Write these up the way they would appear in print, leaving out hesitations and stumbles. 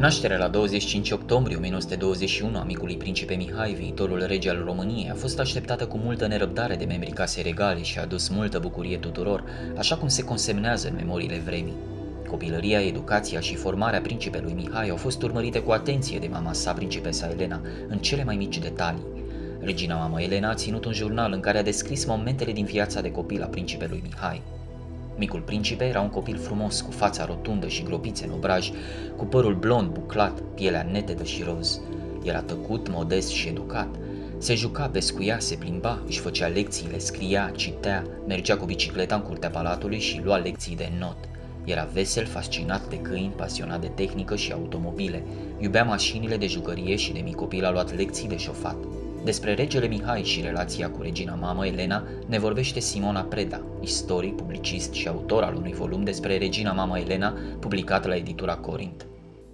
Nașterea la 25 octombrie 1921 a micului principe Mihai, viitorul rege al României, a fost așteptată cu multă nerăbdare de membrii casei regale și a adus multă bucurie tuturor, așa cum se consemnează în memoriile vremii. Copilăria, educația și formarea principelui Mihai au fost urmărite cu atenție de mama sa, principesa Elena, în cele mai mici detalii. Regina mamă Elena a ținut un jurnal în care a descris momentele din viața de copil a principelui Mihai. Micul principe era un copil frumos, cu fața rotundă și gropițe în obraj, cu părul blond buclat, pielea netedă și roz. Era tăcut, modest și educat. Se juca, pescuia, se plimba, își făcea lecțiile, scria, citea, mergea cu bicicleta în curtea palatului și lua lecții de not. Era vesel, fascinat de câini, pasionat de tehnică și automobile. Iubea mașinile de jucărie și de mic copil a luat lecții de șofat. Despre regele Mihai și relația cu regina mamă Elena ne vorbește Simona Preda, istoric, publicist și autor al unui volum despre regina mamă Elena, publicat la editura Corint.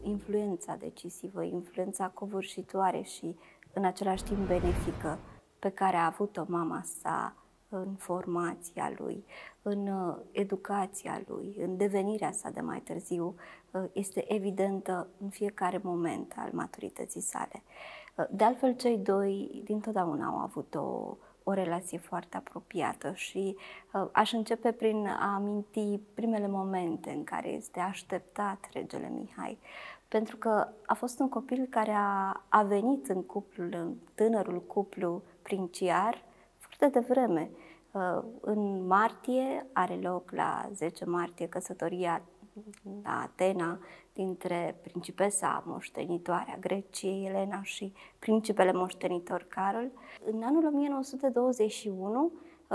Influența decisivă, influența covârșitoare și în același timp benefică pe care a avut-o mama sa în formația lui, în educația lui, în devenirea sa de mai târziu, este evidentă în fiecare moment al maturității sale. De altfel, cei doi dintotdeauna au avut o relație foarte apropiată și aș începe prin a aminti primele momente în care este așteptat regele Mihai, pentru că a fost un copil care a venit în tânărul cuplu princiar foarte devreme. În martie are loc, la 10 martie, căsătoria la Atena dintre principesa moștenitoare a Greciei, Elena, și principele moștenitor Carol. În anul 1921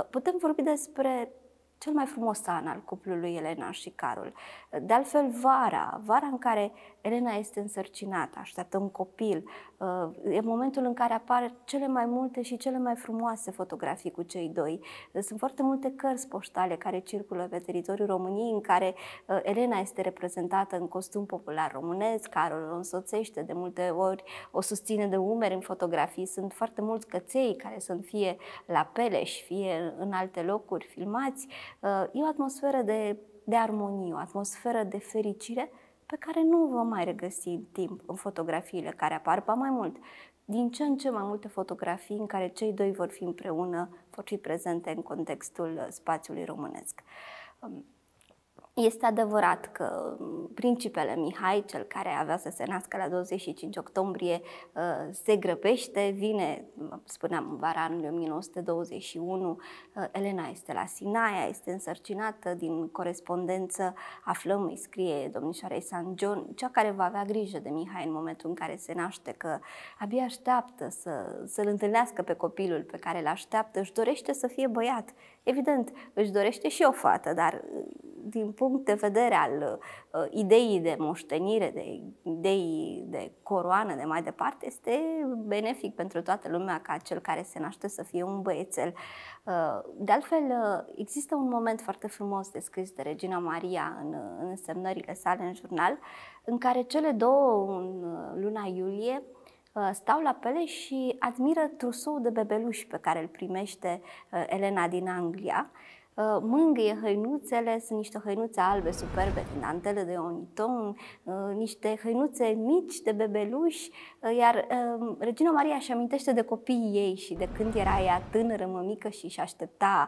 putem vorbi despre cel mai frumos an al cuplului Elena și Carol. De altfel, vara în care Elena este însărcinată, așteaptă un copil, e momentul în care apar cele mai multe și cele mai frumoase fotografii cu cei doi. Sunt foarte multe cărți poștale care circulă pe teritoriul României în care Elena este reprezentată în costum popular românesc, Carol o însoțește, de multe ori o susține de umeri în fotografii. Sunt foarte mulți căței care sunt fie la Peleș, fie în alte locuri filmați. E o atmosferă de armonie, o atmosferă de fericire pe care nu o vom mai regăsi în timp în fotografiile care apar, ba mai mult. Din ce în ce mai multe fotografii în care cei doi vor fi împreună, vor fi prezente în contextul spațiului românesc. Este adevărat că principele Mihai, cel care avea să se nască la 25 octombrie, se grăbește, vine, spuneam, în vara anului 1921, Elena este la Sinaia, este însărcinată. Din corespondență aflăm, îi scrie domnișoarei St. John, cea care va avea grijă de Mihai în momentul în care se naște, că abia așteaptă să-l întâlnească pe copilul pe care îl așteaptă, își dorește să fie băiat. Evident, își dorește și o fată, dar din punct de vedere al ideii de moștenire, de idei de coroană, de mai departe, este benefic pentru toată lumea ca cel care se naște să fie un băiețel. De altfel, există un moment foarte frumos descris de Regina Maria în semnările sale în jurnal, în care cele două, în luna iulie, stau la Peleș și admiră trusou de bebeluși pe care îl primește Elena din Anglia. Mângâie hăinuțele, sunt niște hăinuțe albe superbe din dantele de oniton, niște hăinuțe mici de bebeluși, iar Regina Maria își amintește de copiii ei și de când era ea tânără, mămică, și își aștepta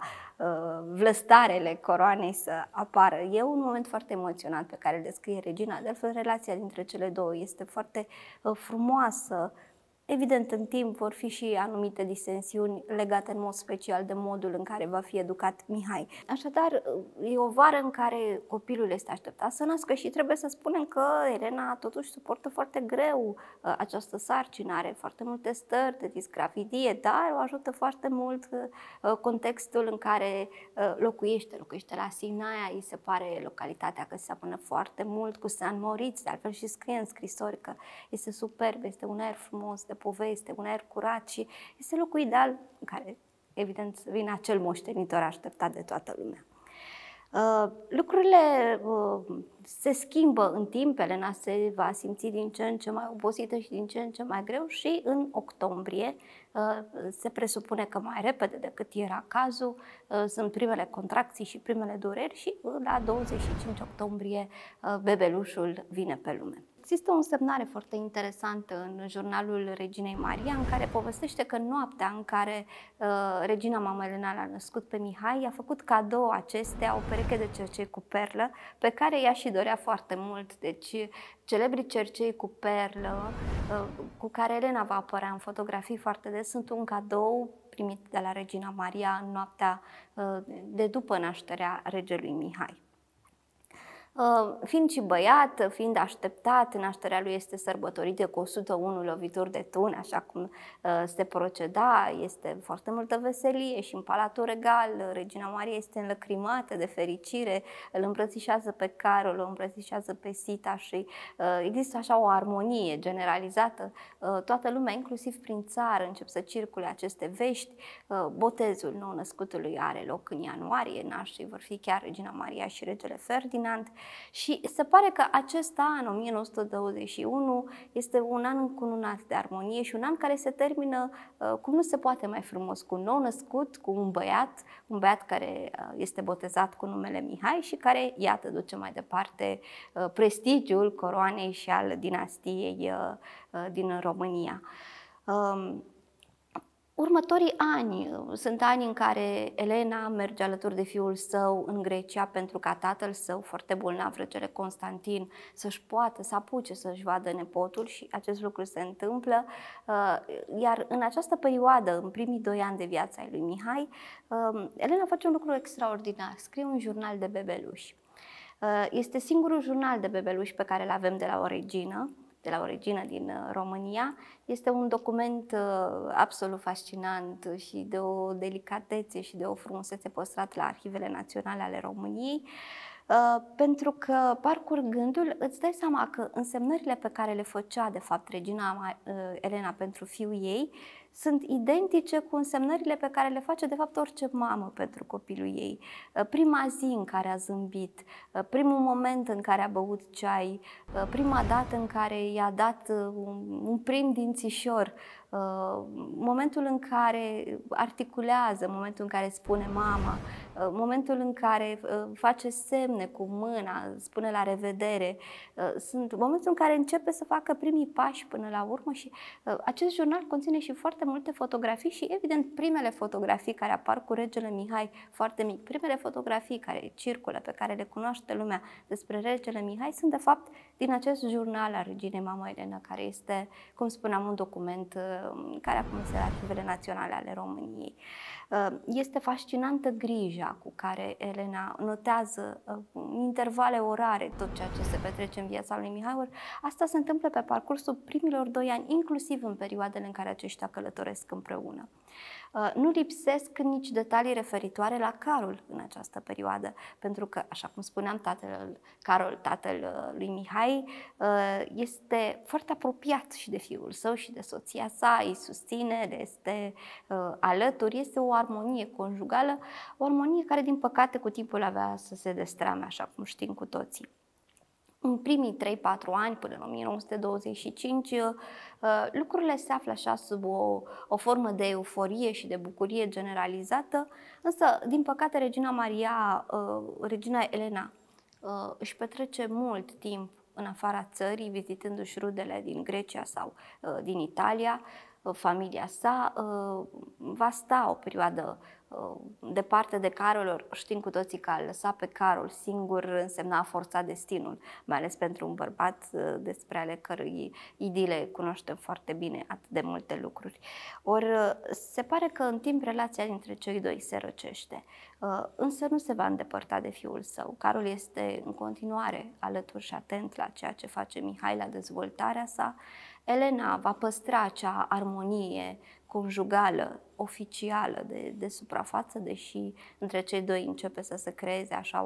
vlăstarele coroanei să apară. E un moment foarte emoționant pe care îl descrie regina. De altfel, relația dintre cele două este foarte frumoasă. Evident, în timp vor fi și anumite disensiuni legate în mod special de modul în care va fi educat Mihai. Așadar, e o vară în care copilul este așteptat să nască și trebuie să spunem că Elena totuși suportă foarte greu această sarcină, are foarte multe stări de disgravidie, dar o ajută foarte mult contextul în care locuiește la Sinaia. Îi se pare localitatea că seamănă foarte mult cu San Moritz, de altfel și scrie în scrisori că este superb, este un aer frumos de poveste, un aer curat și este locul ideal în care, evident, vine acel moștenitor așteptat de toată lumea. Lucrurile se schimbă în timp, Elena se va simți din ce în ce mai obosită și din ce în ce mai greu și în octombrie se presupune că mai repede decât era cazul, sunt primele contracții și primele dureri și la 25 octombrie bebelușul vine pe lume. Există o însemnare foarte interesantă în jurnalul Reginei Maria, în care povestește că noaptea în care regina Mama Elena l-a născut pe Mihai, i-a făcut cadou acestea o pereche de cercei cu perlă, pe care ea și dorea foarte mult. Deci, celebrii cercei cu perlă, cu care Elena va apărea în fotografii foarte des, sunt un cadou primit de la Regina Maria în noaptea de după nașterea regelui Mihai. Fiind și băiat, fiind așteptat, nașterea lui este sărbătorită cu 101 lovituri de tun, așa cum se proceda, este foarte multă veselie și în Palatul Regal Regina Maria este înlăcrimată de fericire, îl îmbrățișează pe Carol, o îmbrățișează pe Sita și există așa o armonie generalizată. Toată lumea, inclusiv prin țară, încep să circule aceste vești. Botezul nou-născutului are loc în ianuarie, nașii vor fi chiar Regina Maria și regele Ferdinand. Și se pare că acest an, 1921, este un an încununat de armonie și un an care se termină cum nu se poate mai frumos, cu un nou născut, cu un băiat care este botezat cu numele Mihai și care, iată, duce mai departe prestigiul coroanei și al dinastiei din România. Următorii ani sunt ani în care Elena merge alături de fiul său în Grecia pentru ca tatăl său, foarte bolnav, regele Constantin, să-și poată să apuce să-și vadă nepotul și acest lucru se întâmplă. Iar în această perioadă, în primii 2 ani de viață ai lui Mihai, Elena face un lucru extraordinar, scrie un jurnal de bebeluși. Este singurul jurnal de bebeluși pe care îl avem de la o regină din România. Este un document absolut fascinant și de o delicatețe și de o frumusețe păstrat la Arhivele Naționale ale României, pentru că, parcurgându-l, îți dai seama că însemnările pe care le făcea, de fapt, regina Elena pentru fiul ei sunt identice cu însemnările pe care le face, de fapt, orice mamă pentru copilul ei. Prima zi în care a zâmbit, primul moment în care a băut ceai, prima dată în care i-a dat un prim dințișor, momentul în care articulează, momentul în care spune mama, momentul în care face semne cu mâna, spune la revedere, sunt momentul în care începe să facă primii pași până la urmă și acest jurnal conține și foarte multe fotografii și, evident, primele fotografii care apar cu regele Mihai foarte mic, primele fotografii care circulă, pe care le cunoaște lumea despre regele Mihai, sunt de fapt din acest jurnal al reginei Mama Elena, care este, cum spuneam, un document care acum este la Arhivele Naționale ale României. Este fascinantă grija cu care Elena notează în intervale orare tot ceea ce se petrece în viața lui Mihai. Asta se întâmplă pe parcursul primilor 2 ani, inclusiv în perioadele în care aceștia călătoresc împreună. Nu lipsesc nici detalii referitoare la Carol în această perioadă, pentru că, așa cum spuneam, Carol, tatăl lui Mihai, este foarte apropiat și de fiul său și de soția sa, îi susține, le este alături, este o armonie conjugală, o armonie care, din păcate, cu timpul avea să se destrame, așa cum știm cu toții. În primii 3-4 ani, până în 1925, lucrurile se află așa sub o formă de euforie și de bucurie generalizată, însă, din păcate, regina Elena își petrece mult timp în afara țării, vizitându-și rudele din Grecia sau din Italia. Familia sa va sta o perioadă departe de Carol. Știm cu toții că a lăsat pe Carol singur însemna a forța destinul, mai ales pentru un bărbat despre ale cărui idile cunoaștem foarte bine atât de multe lucruri. Ori se pare că în timp relația dintre cei doi se răcește, însă nu se va îndepărta de fiul său. Carol este în continuare alături și atent la ceea ce face Mihai, la dezvoltarea sa. Elena va păstra acea armonie conjugală, oficială de suprafață, deși între cei doi începe să se creeze așa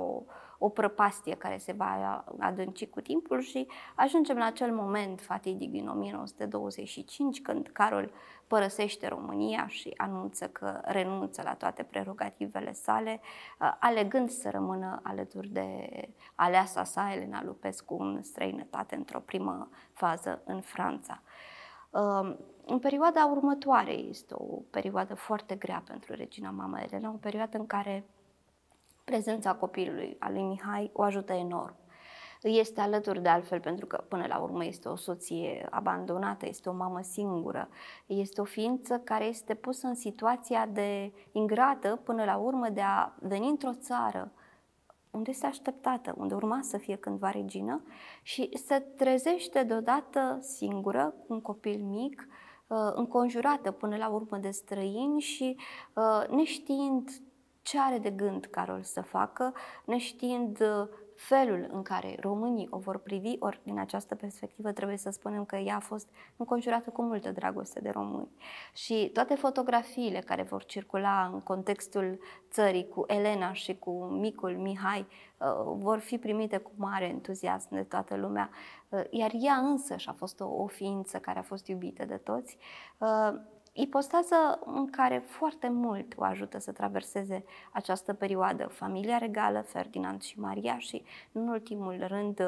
o prăpastie care se va adânci cu timpul și ajungem la acel moment fatidic din 1925, când Carol părăsește România și anunță că renunță la toate prerogativele sale, alegând să rămână alături de aleasa sa, Elena Lupescu, în străinătate, într-o primă fază în Franța. În perioada următoare este o perioadă foarte grea pentru regina Mama Elena, o perioadă în care prezența copilului, al lui Mihai, o ajută enorm. Este alături de altfel pentru că până la urmă este o soție abandonată, este o mamă singură, este o ființă care este pusă în situația de ingrată până la urmă de a veni într-o țară unde este așteptată, unde urma să fie cândva regină și se trezește deodată singură, cu un copil mic, înconjurată până la urmă de străini și neștiind ce are de gând Carol să facă, neștiind felul în care românii o vor privi, ori din această perspectivă trebuie să spunem că ea a fost înconjurată cu multă dragoste de români. Și toate fotografiile care vor circula în contextul țării cu Elena și cu micul Mihai vor fi primite cu mare entuziasm de toată lumea, iar ea însăși a fost o ființă care a fost iubită de toți. Ipostază în care foarte mult o ajută să traverseze această perioadă familia regală, Ferdinand și Maria și, în ultimul rând,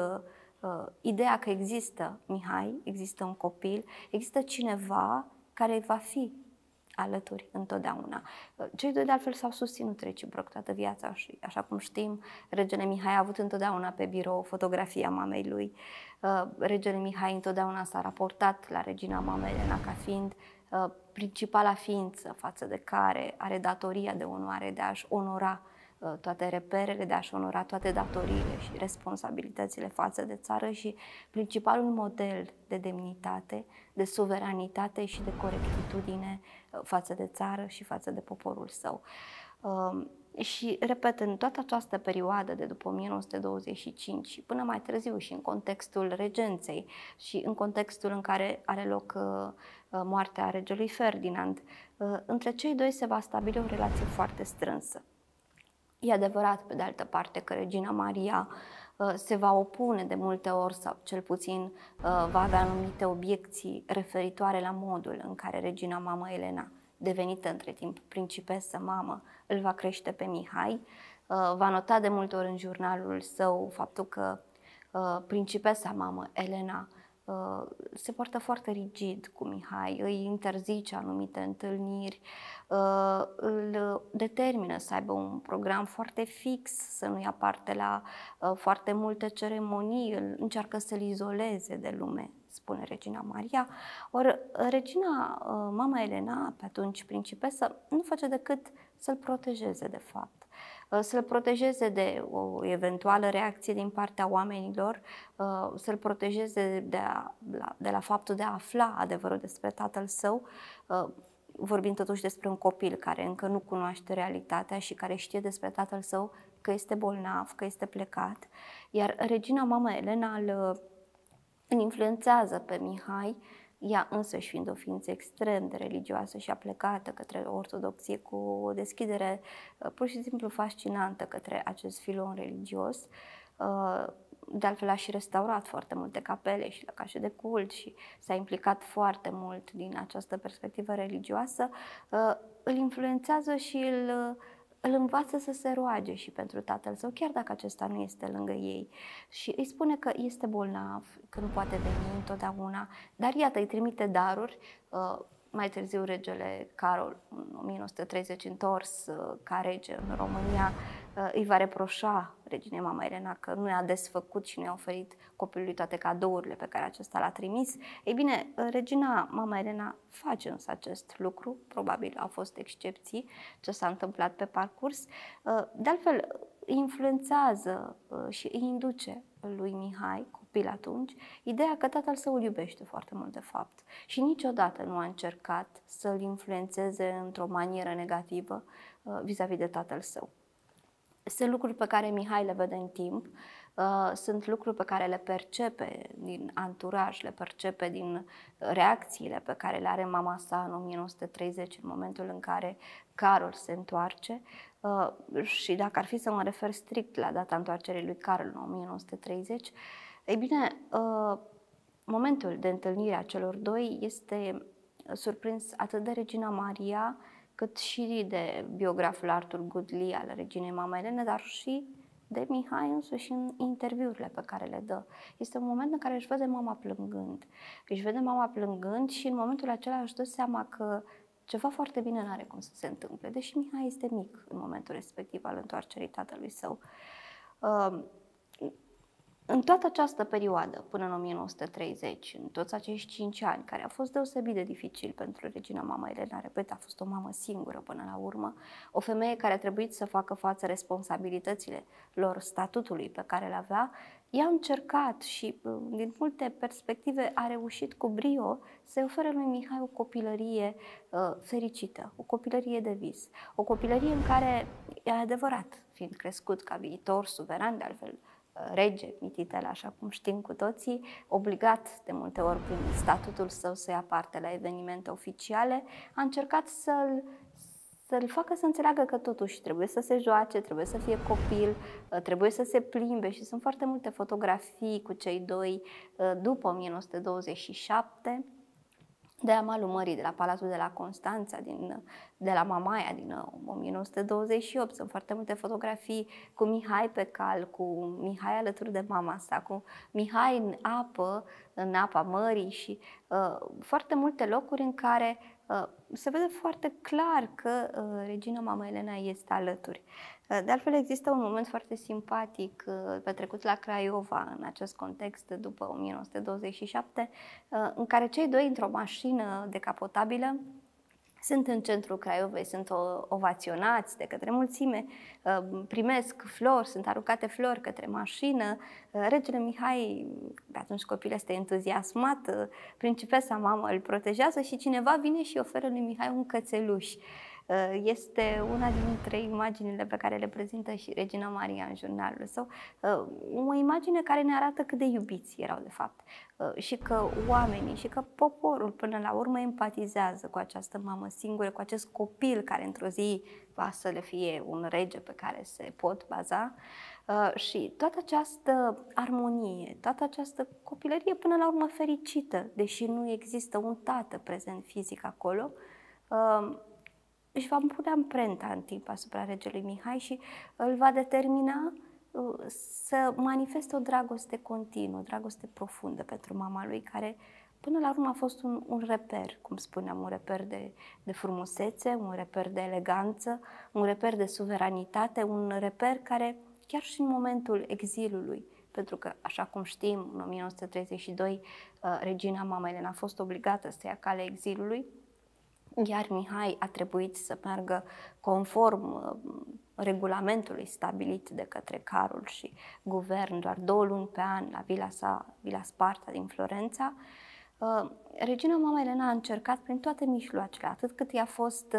ideea că există Mihai, există un copil, există cineva care va fi alături întotdeauna. Cei doi de altfel s-au susținut reciproc toată viața și, așa cum știm, regele Mihai a avut întotdeauna pe birou fotografia mamei lui. Regele Mihai întotdeauna s-a raportat la regina mama Elena ca fiind principala ființă față de care are datoria de onoare de a-și onora toate reperele, de a-și onora toate datoriile și responsabilitățile față de țară și principalul model de demnitate, de suveranitate și de corectitudine față de țară și față de poporul său. Și, repet, în toată această perioadă de după 1925 și până mai târziu și în contextul regenței și în contextul în care are loc moartea regelui Ferdinand, între cei doi se va stabili o relație foarte strânsă. E adevărat, pe de altă parte, că regina Maria se va opune de multe ori sau cel puțin va avea anumite obiecții referitoare la modul în care regina mamă Elena, devenită între timp principesă mamă, îl va crește pe Mihai. Va nota de multe ori în jurnalul său faptul că principesa mamă Elena se poartă foarte rigid cu Mihai, îi interzice anumite întâlniri, îl determină să aibă un program foarte fix, să nu ia parte la foarte multe ceremonii, îl încearcă să-l izoleze de lume, spune regina Maria. Ori regina mama Elena, pe atunci principesă, nu face decât să-l protejeze de fapt. Să-l protejeze de o eventuală reacție din partea oamenilor, să-l protejeze de la faptul de a afla adevărul despre tatăl său, vorbind totuși despre un copil care încă nu cunoaște realitatea și care știe despre tatăl său că este bolnav, că este plecat. Iar regina mama Elena îl influențează pe Mihai, ea însăși fiind o ființă extrem de religioasă și aplecată către ortodoxie, cu o deschidere pur și simplu fascinantă către acest filon religios. De altfel a și restaurat foarte multe capele și lăcașe de cult și s-a implicat foarte mult din această perspectivă religioasă. Îl influențează și îl învață să se roage și pentru tatăl său, chiar dacă acesta nu este lângă ei. Și îi spune că este bolnav, că nu poate veni întotdeauna, dar iată, îi trimite daruri. Mai târziu, regele Carol, în 1930, întors ca rege în România, îi va reproșa reginei mama Elena că nu i-a desfăcut și nu i-a oferit copilului toate cadourile pe care acesta l-a trimis. Ei bine, regina mama Elena face însă acest lucru, probabil au fost excepții ce s-a întâmplat pe parcurs. De altfel, îi influențează și îi induce lui Mihai, copil atunci, ideea că tatăl său îl iubește foarte mult de fapt și niciodată nu a încercat să-l influențeze într-o manieră negativă vis-a-vis de tatăl său. Sunt lucruri pe care Mihai le vede în timp, sunt lucruri pe care le percepe din anturaj, le percepe din reacțiile pe care le are mama sa în 1930, în momentul în care Carol se întoarce. Și dacă ar fi să mă refer strict la data întoarcerii lui Carol în 1930, ei bine, momentul de întâlnire a celor doi este surprins atât de regina Maria, cât și de biograful Arthur Goodley al reginei mama Elena, dar și de Mihai însuși în interviurile pe care le dă. Este un moment în care își vede mama plângând. Își vede mama plângând și în momentul acela își dă seama că ceva foarte bine n-are cum să se întâmple, deși Mihai este mic în momentul respectiv al întoarcerii tatălui său. În toată această perioadă, până în 1930, în toți acești 5 ani, care a fost deosebit de dificil pentru regina mama Elena, repet, a fost o mamă singură până la urmă, o femeie care a trebuit să facă față responsabilitățile lor, statutului pe care le avea, ea a încercat și, din multe perspective, a reușit cu brio să-i ofere lui Mihai o copilărie fericită, o copilărie de vis, o copilărie în care, e adevărat, fiind crescut ca viitor suveran, de altfel, rege Mititel, așa cum știm cu toții, obligat de multe ori prin statutul său să ia parte la evenimente oficiale, a încercat să-l facă să înțeleagă că totuși trebuie să se joace, trebuie să fie copil, trebuie să se plimbe și sunt foarte multe fotografii cu cei doi după 1927, de la malul mării, de la Palatul de la Constanța, de la Mamaia din 1928. Sunt foarte multe fotografii cu Mihai pe cal, cu Mihai alături de mama sa, cu Mihai în apa mării și foarte multe locuri în care se vede foarte clar că regina mama Elena este alături. De altfel, există un moment foarte simpatic petrecut la Craiova în acest context după 1927, în care cei doi, într-o mașină decapotabilă, sunt în centrul Craiovei, sunt ovaționați de către mulțime, primesc flori, sunt aruncate flori către mașină. Regele Mihai, pe atunci copil, este entuziasmat, principesa mamă îl protejează și cineva vine și oferă lui Mihai un cățeluș. Este una dintre imaginile pe care le prezintă și regina Maria în jurnalul său, o imagine care ne arată cât de iubiți erau de fapt și că oamenii și că poporul până la urmă empatizează cu această mamă singură, cu acest copil care într-o zi va să le fie un rege pe care se pot baza și toată această armonie, toată această copilărie până la urmă fericită, deși nu există un tată prezent fizic acolo, își va pune amprenta în timp asupra regelui Mihai și îl va determina să manifeste o dragoste continuă, o dragoste profundă pentru mama lui, care până la urmă a fost un reper, cum spuneam, un reper de frumusețe, un reper de eleganță, un reper de suveranitate, un reper care chiar și în momentul exilului, pentru că, așa cum știm, în 1932 regina mama Elena a fost obligată să ia calea exilului, iar Mihai a trebuit să meargă conform regulamentului stabilit de către Carol și guvern doar 2 luni pe an la vila sa, Villa Sparta din Florența. Regina mama Elena a încercat prin toate mijloacele, atât cât i-a fost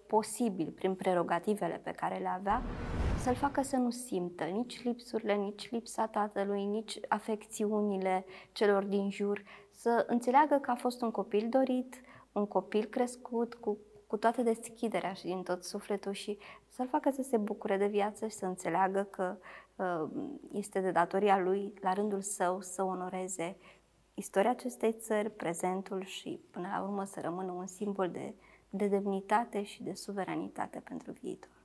posibil, prin prerogativele pe care le avea, să-l facă să nu simtă nici lipsurile, nici lipsa tatălui, nici afecțiunile celor din jur, să înțeleagă că a fost un copil dorit, un copil crescut cu toată deschiderea și din tot sufletul și să-l facă să se bucure de viață și să înțeleagă că este de datoria lui, la rândul său, să onoreze istoria acestei țări, prezentul și, până la urmă, să rămână un simbol de demnitate și de suveranitate pentru viitor.